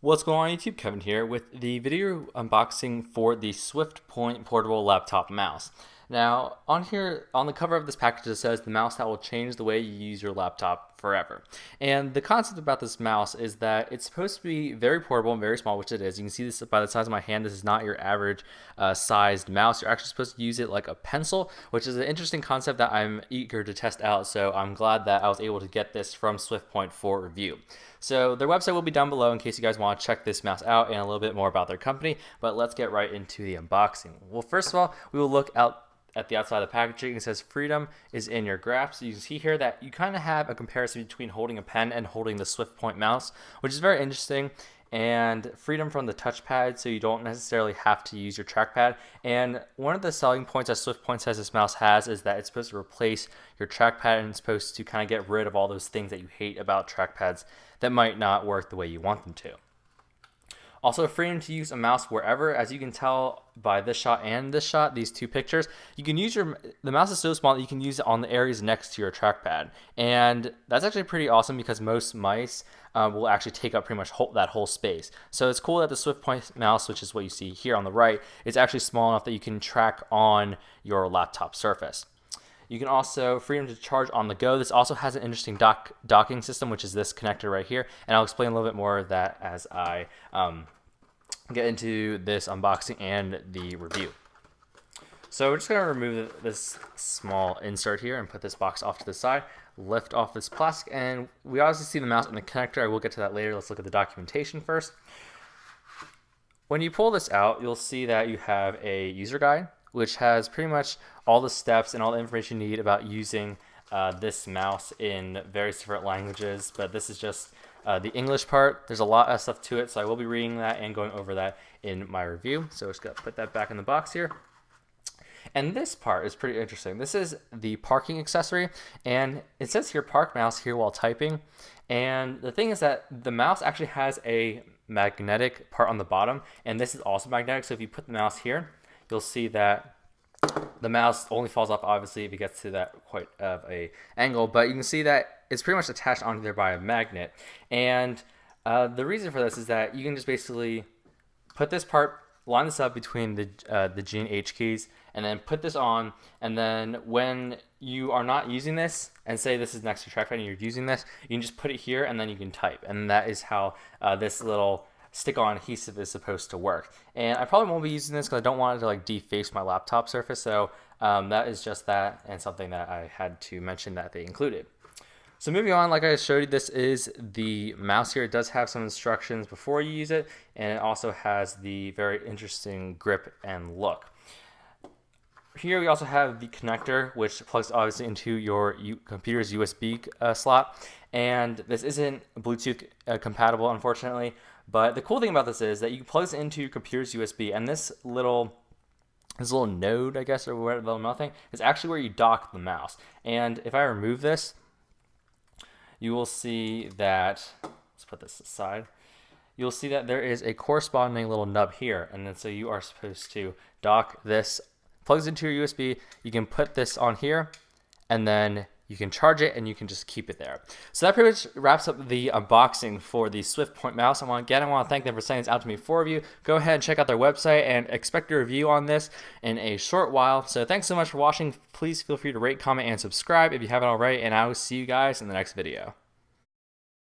What's going on YouTube? Kevin here with the video unboxing for the Swiftpoint portable laptop mouse. Now, on here, on the cover of this package, it says the mouse that will change the way you use your laptop forever. And the concept about this mouse is that it's supposed to be very portable and very small, which it is. You can see this by the size of my hand. This is not your average sized mouse. You're actually supposed to use it like a pencil, which is an interesting concept that I'm eager to test out. So I'm glad that I was able to get this from Swiftpoint for review. So their website will be down below in case you guys want to check this mouse out and a little bit more about their company. But let's get right into the unboxing. Well, first of all, we will look out at the outside of the packaging. It says freedom is in your grasp. So you can see here that you kind of have a comparison between holding a pen and holding the Swiftpoint mouse, which is very interesting. And freedom from the touchpad, so you don't necessarily have to use your trackpad. And one of the selling points that Swiftpoint says this mouse has is that it's supposed to replace your trackpad, and it's supposed to kind of get rid of all those things that you hate about trackpads that might not work the way you want them to. Also, freedom to use a mouse wherever. As you can tell by this shot and this shot, these two pictures, you can use the mouse is so small that you can use it on the areas next to your trackpad. And that's actually pretty awesome because most mice will actually take up pretty much that whole space. So it's cool that the Swiftpoint mouse, which is what you see here on the right, is actually small enough that you can track on your laptop surface. You can also freedom to charge on the go. This also has an interesting docking system, which is this connector right here. And I'll explain a little bit more of that as I get into this unboxing and the review. So we're just going to remove this small insert here and put this box off to the side, lift off this plastic, and we obviously see the mouse and the connector. I will get to that later. Let's look at the documentation first. When you pull this out, you'll see that you have a user guide, which has pretty much all the steps and all the information you need about using this mouse in various different languages, but this is just the English part. There's a lot of stuff to it, so I will be reading that and going over that in my review. So just gonna put that back in the box here. And this part is pretty interesting. This is the parking accessory, and it says here park mouse here while typing. And the thing is that the mouse actually has a magnetic part on the bottom, and this is also magnetic. So if you put the mouse here, you'll see that the mouse only falls off obviously if it gets to that quite of a angle, but you can see that it's pretty much attached onto there by a magnet. And the reason for this is that you can just basically put this part, line this up between the G and H keys, and then put this on, and then when you are not using this, and say this is next to your trackpad and you're using this, you can just put it here and then you can type. And that is how this little stick-on adhesive is supposed to work. And I probably won't be using this because I don't want it to like deface my laptop surface, so that is just that, and something that I had to mention that they included. So moving on, like I showed you, this is the mouse here. It does have some instructions before you use it, and it also has the very interesting grip and look. Here we also have the connector, which plugs obviously into your computer's USB slot, and this isn't Bluetooth compatible, unfortunately. But the cool thing about this is that you can plug this into your computer's USB, and this little node, I guess, or whatever the little thing, is actually where you dock the mouse. And if I remove this, you will see that, let's put this aside, you'll see that there is a corresponding little nub here. And then so you are supposed to dock this, plugs into your USB, you can put this on here, and then you can charge it and you can just keep it there. So that pretty much wraps up the unboxing for the Swiftpoint mouse. I want to thank them for sending this out to me for review. Go ahead and check out their website and expect a review on this in a short while. So thanks so much for watching. Please feel free to rate, comment, and subscribe if you haven't already, and I will see you guys in the next video.